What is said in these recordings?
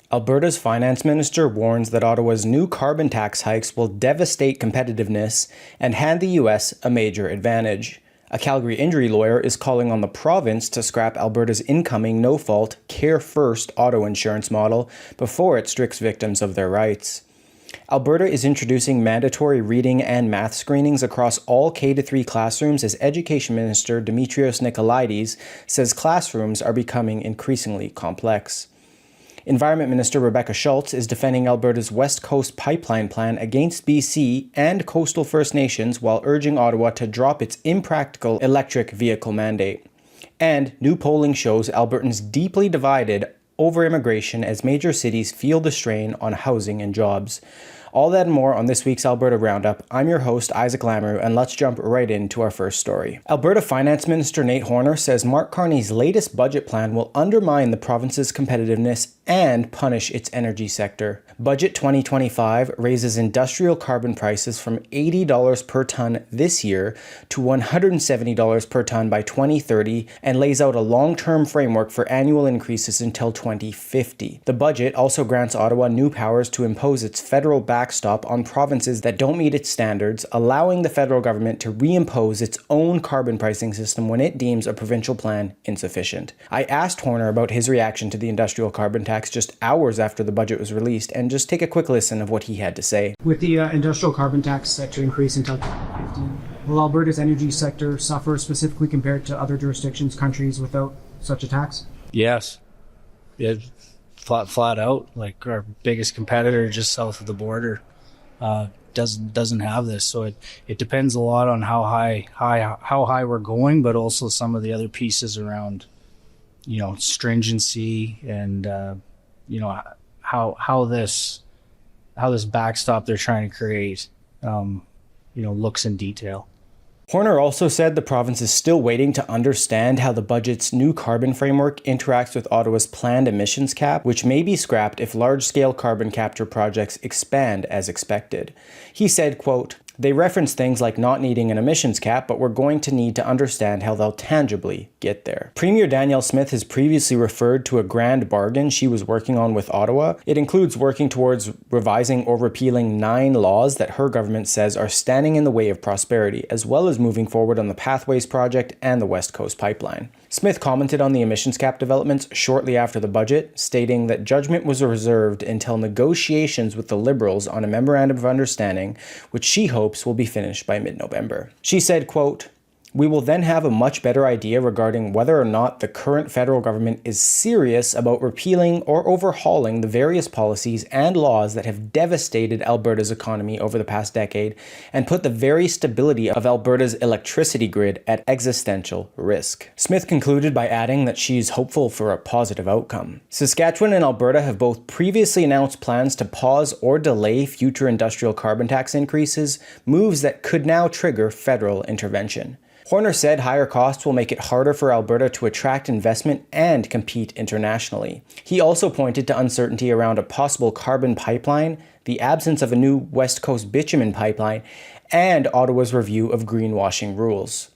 Alberta's finance minister warns that Ottawa's new carbon tax hikes will devastate competitiveness and hand the US a major advantage. A Calgary injury lawyer is calling on the province to scrap Alberta's incoming no-fault Care First auto insurance model before it strips victims of their rights. Alberta is introducing mandatory reading and math screenings across all K-3 classrooms as Education Minister Dimitrios Nicolaides says classrooms are becoming increasingly complex. Environment Minister Rebecca Schulz is defending Alberta's West Coast pipeline plan against BC and coastal First Nations while urging Ottawa to drop its impractical electric vehicle mandate. And new polling shows Albertans deeply divided over immigration as major cities feel the strain on housing and jobs. All that and more on this week's Alberta Roundup. I'm your host, Isaac Lamoureux, and let's jump right into our first story. Alberta Finance Minister Nate Horner says Mark Carney's latest budget plan will undermine the province's competitiveness and punish its energy sector. Budget 2025 raises industrial carbon prices from $80 per ton this year to $170 per ton by 2030 and lays out a long-term framework for annual increases until 2050. The budget also grants Ottawa new powers to impose its federal backstop on provinces that don't meet its standards, allowing the federal government to reimpose its own carbon pricing system when it deems a provincial plan insufficient. I asked Horner about his reaction to the industrial carbon tax just hours after the budget was released, and just take a quick listen of what he had to say. With the industrial carbon tax set to increase until 2050, will Alberta's energy sector suffer specifically compared to other jurisdictions, countries without such a tax? Yes. Yeah, flat out. Like our biggest competitor just south of the border doesn't have this. So it depends a lot on how high we're going, but also some of the other pieces around, stringency and how this backstop they're trying to create, looks in detail. Horner also said the province is still waiting to understand how the budget's new carbon framework interacts with Ottawa's planned emissions cap, which may be scrapped if large-scale carbon capture projects expand as expected. He said, quote, "They reference things like not needing an emissions cap, but we're going to need to understand how they'll tangibly get there." Premier Danielle Smith has previously referred to a grand bargain she was working on with Ottawa. It includes working towards revising or repealing 9 laws that her government says are standing in the way of prosperity, as well as moving forward on the Pathways project and the West Coast pipeline. Smith commented on the emissions cap developments shortly after the budget, stating that judgment was reserved until negotiations with the Liberals on a memorandum of understanding, which she hopes will be finished by mid-November. She said, quote, "We will then have a much better idea regarding whether or not the current federal government is serious about repealing or overhauling the various policies and laws that have devastated Alberta's economy over the past decade and put the very stability of Alberta's electricity grid at existential risk." Smith concluded by adding that she's hopeful for a positive outcome. Saskatchewan and Alberta have both previously announced plans to pause or delay future industrial carbon tax increases, moves that could now trigger federal intervention. Horner said higher costs will make it harder for Alberta to attract investment and compete internationally. He also pointed to uncertainty around a possible carbon pipeline, the absence of a new West Coast bitumen pipeline, and Ottawa's review of greenwashing rules.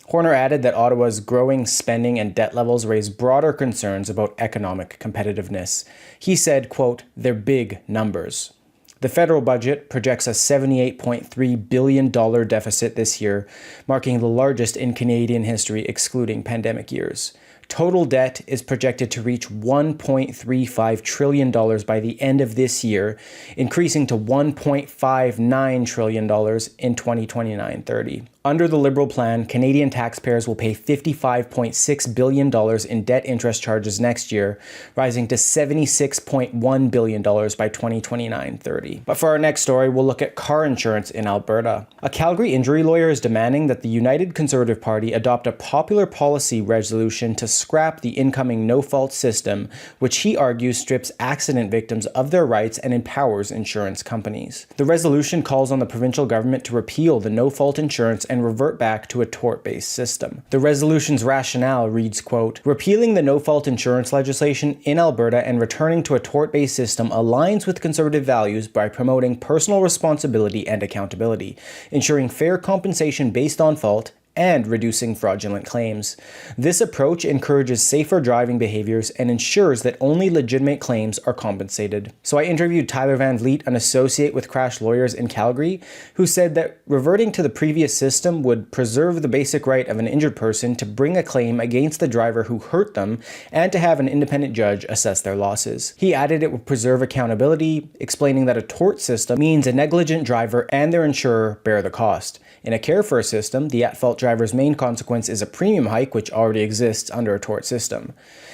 Horner added that Ottawa's growing spending and debt levels raise broader concerns about economic competitiveness. He said, quote, "They're big numbers." The federal budget projects a $78.3 billion deficit this year, marking the largest in Canadian history excluding pandemic years. Total debt is projected to reach $1.35 trillion by the end of this year, increasing to $1.59 trillion in 2029-30. Under the Liberal plan, Canadian taxpayers will pay $55.6 billion in debt interest charges next year, rising to $76.1 billion by 2029-30. But for our next story, we'll look at car insurance in Alberta. A Calgary injury lawyer is demanding that the United Conservative Party adopt a popular policy resolution to scrap the incoming no-fault system, which he argues strips accident victims of their rights and empowers insurance companies. The resolution calls on the provincial government to repeal the no-fault insurance and revert back to a tort-based system. The resolution's rationale reads, quote, "Repealing the no-fault insurance legislation in Alberta and returning to a tort-based system aligns with conservative values by promoting personal responsibility and accountability, ensuring fair compensation based on fault, and reducing fraudulent claims. This approach encourages safer driving behaviors and ensures that only legitimate claims are compensated. So I interviewed Tyler Van Vliet, an associate with Crash Lawyers in Calgary, who said that reverting to the previous system would preserve the basic right of an injured person to bring a claim against the driver who hurt them and to have an independent judge assess their losses. He added it would preserve accountability, explaining that a tort system means a negligent driver and their insurer bear the cost. In a care-first system, the at-fault driver's main consequence is a premium hike, which already exists under a tort system.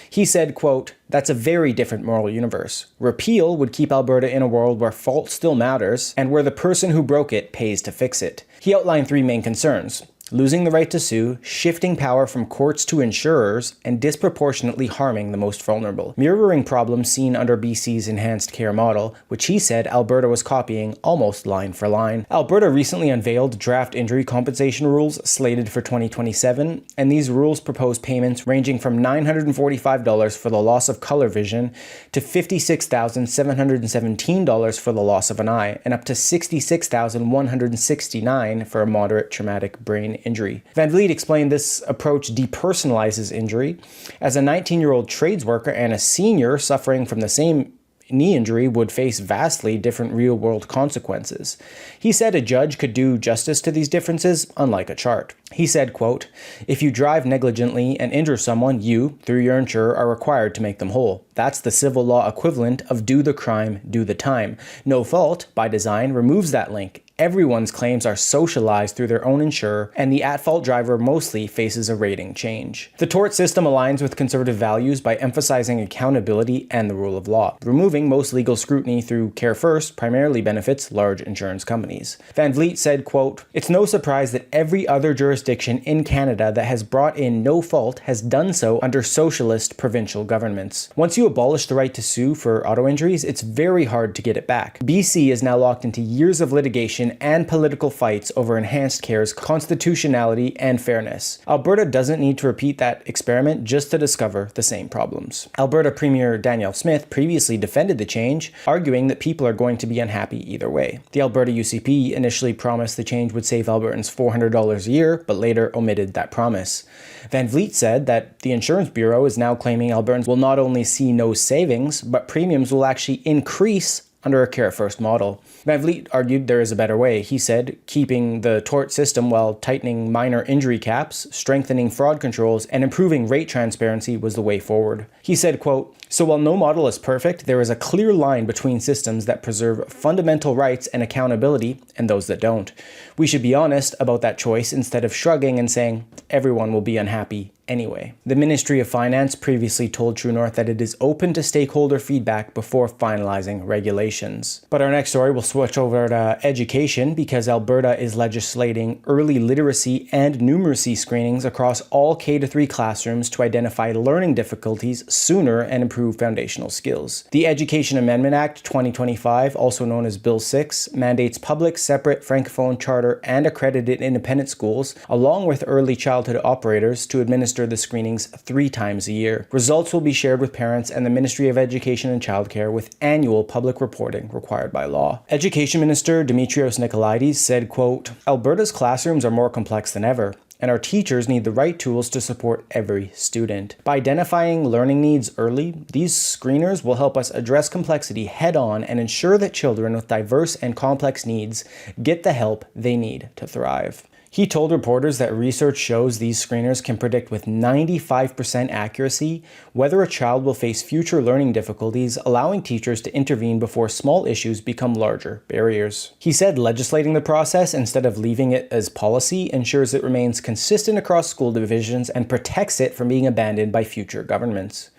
He said, quote, "That's a very different moral universe. Repeal would keep Alberta in a world where fault still matters and where the person who broke it pays to fix it." He outlined three main concerns: losing the right to sue, shifting power from courts to insurers, and disproportionately harming the most vulnerable, mirroring problems seen under BC's enhanced care model, which he said Alberta was copying almost line for line. Alberta recently unveiled draft injury compensation rules slated for 2027, and these rules propose payments ranging from $945 for the loss of color vision to $56,717 for the loss of an eye, and up to $66,169 for a moderate traumatic brain injury. Van Vliet explained this approach depersonalizes injury. As a 19-year-old trades worker and a senior suffering from the same knee injury would face vastly different real-world consequences. He said a judge could do justice to these differences, unlike a chart. He said, quote, "If you drive negligently and injure someone, you, through your insurer, are required to make them whole. That's the civil law equivalent of do the crime, do the time. No fault, by design, removes that link. Everyone's claims are socialized through their own insurer, and the at-fault driver mostly faces a rating change." The tort system aligns with conservative values by emphasizing accountability and the rule of law. Removing most legal scrutiny through Care First primarily benefits large insurance companies. Van Vliet said, quote, "It's no surprise that every other jurisdiction in Canada that has brought in no fault has done so under socialist provincial governments. Once you abolish the right to sue for auto injuries, it's very hard to get it back. BC is now locked into years of litigation and political fights over enhanced care's constitutionality and fairness. Alberta doesn't need to repeat that experiment just to discover the same problems." Alberta Premier Danielle Smith previously defended the change, arguing that people are going to be unhappy either way. The Alberta UCP initially promised the change would save Albertans $400 a year, but later omitted that promise. Van Vliet said that the Insurance Bureau is now claiming Albertans will not only see no savings, but premiums will actually increase under a Care First model. Van Vliet argued there is a better way. He said keeping the tort system while tightening minor injury caps, strengthening fraud controls, and improving rate transparency was the way forward. He said, quote, "So while no model is perfect, there is a clear line between systems that preserve fundamental rights and accountability and those that don't. We should be honest about that choice instead of shrugging and saying everyone will be unhappy anyway." The Ministry of Finance previously told True North that it is open to stakeholder feedback before finalizing regulations. But our next story will switch over to education because Alberta is legislating early literacy and numeracy screenings across all K-3 classrooms to identify learning difficulties sooner and improve foundational skills. The Education Amendment Act 2025, also known as Bill 6, mandates public, separate, francophone, charter, and accredited independent schools, along with early childhood operators, to administer the screenings 3 times a year. Results will be shared with parents and the Ministry of Education and Childcare with annual public reporting required by law. Education Minister Dimitrios Nikolaides said, quote, "Alberta's classrooms are more complex than ever, and our teachers need the right tools to support every student. By identifying learning needs early, these screeners will help us address complexity head-on and ensure that children with diverse and complex needs get the help they need to thrive." He told reporters that research shows these screeners can predict with 95% accuracy whether a child will face future learning difficulties, allowing teachers to intervene before small issues become larger barriers. He said legislating the process instead of leaving it as policy ensures it remains consistent across school divisions and protects it from being abandoned by future governments.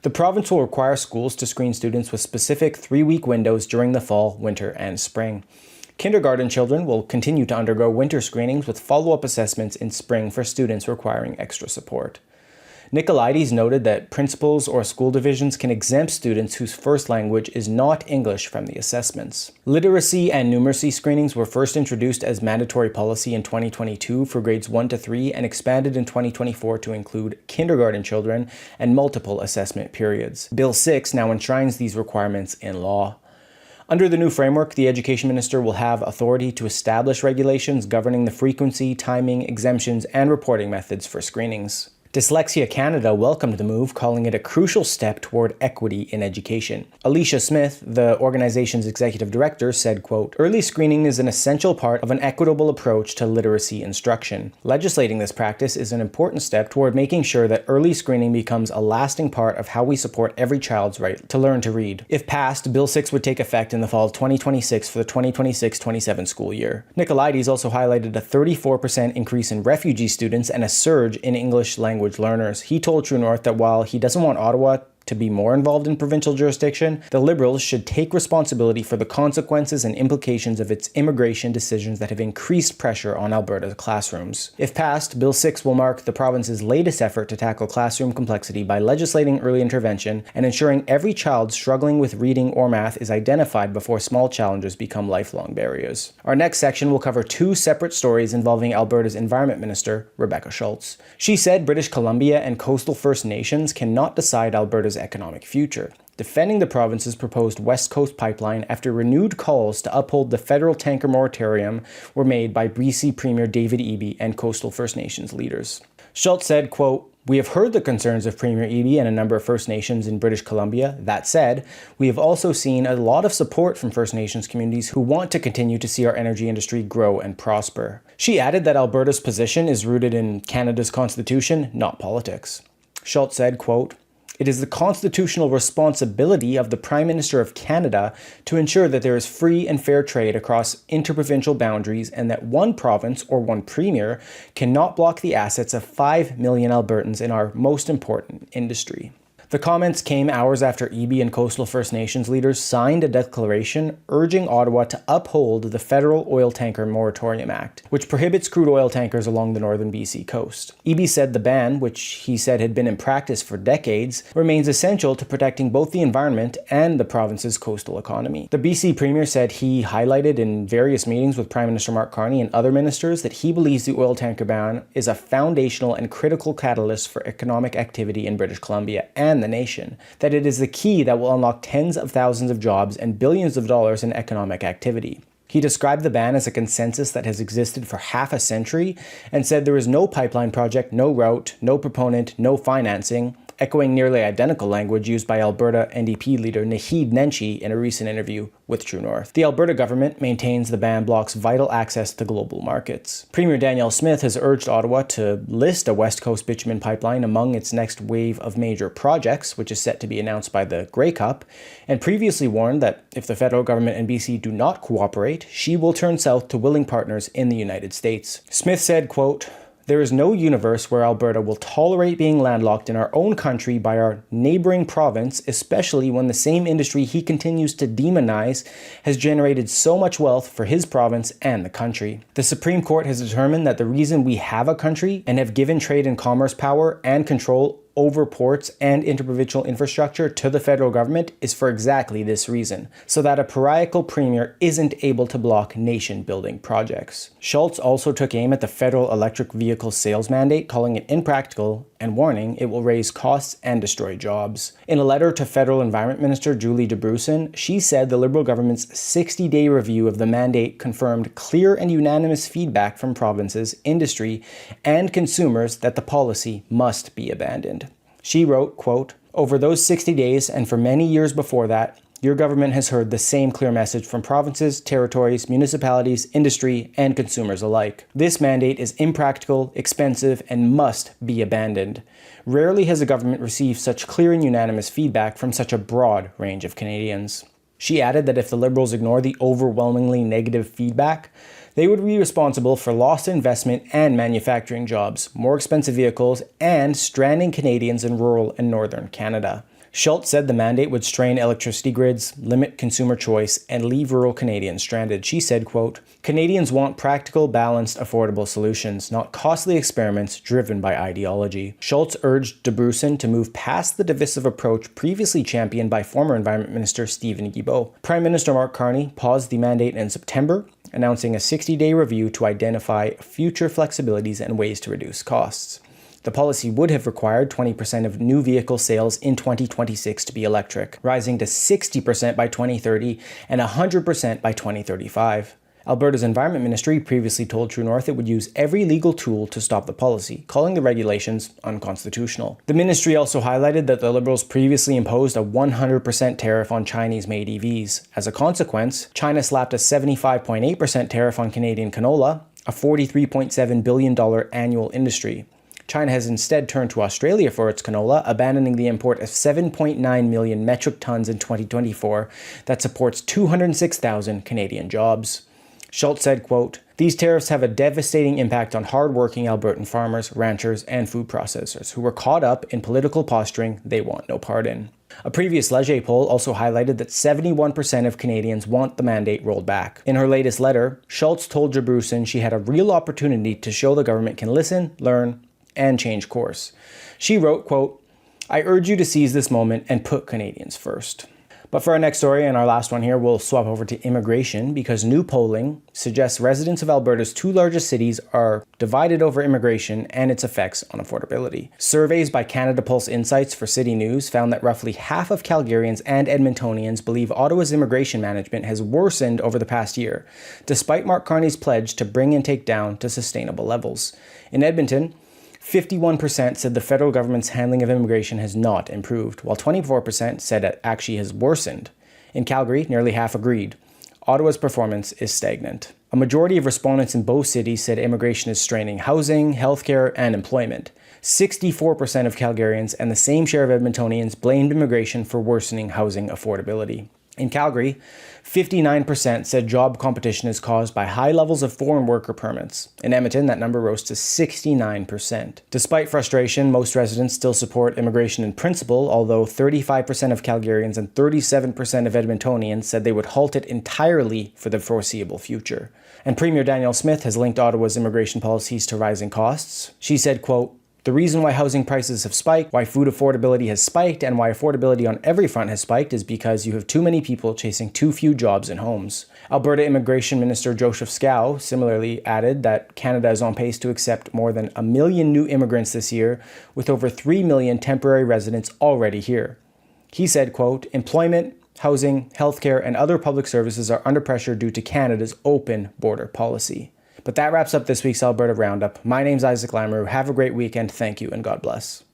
The province will require schools to screen students with specific 3-week windows during the fall, winter, and spring. Kindergarten children will continue to undergo winter screenings with follow-up assessments in spring for students requiring extra support. Nikolaides noted that principals or school divisions can exempt students whose first language is not English from the assessments. Literacy and numeracy screenings were first introduced as mandatory policy in 2022 for grades 1 to 3 and expanded in 2024 to include kindergarten children and multiple assessment periods. Bill 6 now enshrines these requirements in law. Under the new framework, the Education Minister will have authority to establish regulations governing the frequency, timing, exemptions, and reporting methods for screenings. Dyslexia Canada welcomed the move, calling it a crucial step toward equity in education. Alicia Smith, the organization's executive director, said, quote, "Early screening is an essential part of an equitable approach to literacy instruction. Legislating this practice is an important step toward making sure that early screening becomes a lasting part of how we support every child's right to learn to read." If passed, Bill 6 would take effect in the fall of 2026 for the 2026-27 school year. Nicolaides also highlighted a 34% increase in refugee students and a surge in English language learners. He told True North that while he doesn't want Ottawa to be more involved in provincial jurisdiction, the Liberals should take responsibility for the consequences and implications of its immigration decisions that have increased pressure on Alberta's classrooms. If passed, Bill 6 will mark the province's latest effort to tackle classroom complexity by legislating early intervention and ensuring every child struggling with reading or math is identified before small challenges become lifelong barriers. Our next section will cover two separate stories involving Alberta's Environment Minister, Rebecca Schulz. She said British Columbia and coastal First Nations cannot decide Alberta's economic future, defending the province's proposed West Coast pipeline after renewed calls to uphold the federal tanker moratorium were made by BC Premier David Eby and coastal First Nations leaders. Schulz said, quote, "We have heard the concerns of Premier Eby and a number of First Nations in British Columbia. That said, we have also seen a lot of support from First Nations communities who want to continue to see our energy industry grow and prosper." She added that Alberta's position is rooted in Canada's constitution, not politics. Schulz said, quote, "It is the constitutional responsibility of the Prime Minister of Canada to ensure that there is free and fair trade across interprovincial boundaries and that one province or one premier cannot block the assets of 5 million Albertans in our most important industry." The comments came hours after Eby and coastal First Nations leaders signed a declaration urging Ottawa to uphold the Federal Oil Tanker Moratorium Act, which prohibits crude oil tankers along the northern BC coast. Eby said the ban, which he said had been in practice for decades, remains essential to protecting both the environment and the province's coastal economy. The BC Premier said he highlighted in various meetings with Prime Minister Mark Carney and other ministers that he believes the oil tanker ban is a foundational and critical catalyst for economic activity in British Columbia and the nation, that it is the key that will unlock tens of thousands of jobs and billions of dollars in economic activity. He described the ban as a consensus that has existed for half a century and said there is no pipeline project, no route, no proponent, no financing, echoing nearly identical language used by Alberta NDP leader Naheed Nenshi in a recent interview with True North. The Alberta government maintains the ban blocks vital access to global markets. Premier Danielle Smith has urged Ottawa to list a West Coast bitumen pipeline among its next wave of major projects, which is set to be announced by the Grey Cup, and previously warned that if the federal government and BC do not cooperate, she will turn south to willing partners in the United States. Smith said, quote, "There is no universe where Alberta will tolerate being landlocked in our own country by our neighboring province, especially when the same industry he continues to demonize has generated so much wealth for his province and the country. The Supreme Court has determined that the reason we have a country and have given trade and commerce power and control over ports and interprovincial infrastructure to the federal government is for exactly this reason, so that a parochial premier isn't able to block nation-building projects." Schulz also took aim at the federal electric vehicle sales mandate, calling it impractical and warning it will raise costs and destroy jobs. In a letter to Federal Environment Minister Julie DeBrusen, she said the Liberal government's 60-day review of the mandate confirmed clear and unanimous feedback from provinces, industry, and consumers that the policy must be abandoned. She wrote, quote, "Over those 60 days and for many years before that, your government has heard the same clear message from provinces, territories, municipalities, industry, and consumers alike. This mandate is impractical, expensive, and must be abandoned. Rarely has a government received such clear and unanimous feedback from such a broad range of Canadians." She added that if the Liberals ignore the overwhelmingly negative feedback, they would be responsible for lost investment and manufacturing jobs, more expensive vehicles, and stranding Canadians in rural and northern Canada. Schulz said the mandate would strain electricity grids, limit consumer choice, and leave rural Canadians stranded. She said, quote, "Canadians want practical, balanced, affordable solutions, not costly experiments driven by ideology." Schulz urged DeBrusen to move past the divisive approach previously championed by former Environment Minister Stephen Guilbeault. Prime Minister Mark Carney paused the mandate in September, announcing a 60-day review to identify future flexibilities and ways to reduce costs. The policy would have required 20% of new vehicle sales in 2026 to be electric, rising to 60% by 2030 and 100% by 2035. Alberta's Environment Ministry previously told True North it would use every legal tool to stop the policy, calling the regulations unconstitutional. The ministry also highlighted that the Liberals previously imposed a 100% tariff on Chinese-made EVs. As a consequence, China slapped a 75.8% tariff on Canadian canola, a $43.7 billion annual industry. China has instead turned to Australia for its canola, abandoning the import of 7.9 million metric tons in 2024 that supports 206,000 Canadian jobs. Schulz said, quote, "These tariffs have a devastating impact on hard-working Albertan farmers, ranchers, and food processors who were caught up in political posturing they want no part in." A previous Leger poll also highlighted that 71% of Canadians want the mandate rolled back. In her latest letter, Schulz told Jabruson she had a real opportunity to show the government can listen, learn, and change course. She wrote, quote, "I urge you to seize this moment and put Canadians first." But for our next story and our last one here, we'll swap over to immigration because new polling suggests residents of Alberta's two largest cities are divided over immigration and its effects on affordability. Surveys by Canada Pulse Insights for City News found that roughly half of Calgarians and Edmontonians believe Ottawa's immigration management has worsened over the past year, despite Mark Carney's pledge to bring and take down to sustainable levels. In Edmonton, 51% said the federal government's handling of immigration has not improved, while 24% said it actually has worsened. In Calgary, nearly half agreed. Ottawa's performance is stagnant. A majority of respondents in both cities said immigration is straining housing, healthcare, and employment. 64% of Calgarians and the same share of Edmontonians blamed immigration for worsening housing affordability. In Calgary, 59% said job competition is caused by high levels of foreign worker permits. In Edmonton, that number rose to 69%. Despite frustration, most residents still support immigration in principle, although 35% of Calgarians and 37% of Edmontonians said they would halt it entirely for the foreseeable future. And Premier Danielle Smith has linked Ottawa's immigration policies to rising costs. She said, quote, "The reason why housing prices have spiked, why food affordability has spiked, and why affordability on every front has spiked is because you have too many people chasing too few jobs and homes." Alberta Immigration Minister Joseph Scow similarly added that Canada is on pace to accept more than 1 million new immigrants this year, with over 3 million temporary residents already here. He said, quote, "Employment, housing, healthcare, and other public services are under pressure due to Canada's open border policy." But that wraps up this week's Alberta Roundup. My name's Isaac Lamoureux. Have a great weekend. Thank you and God bless.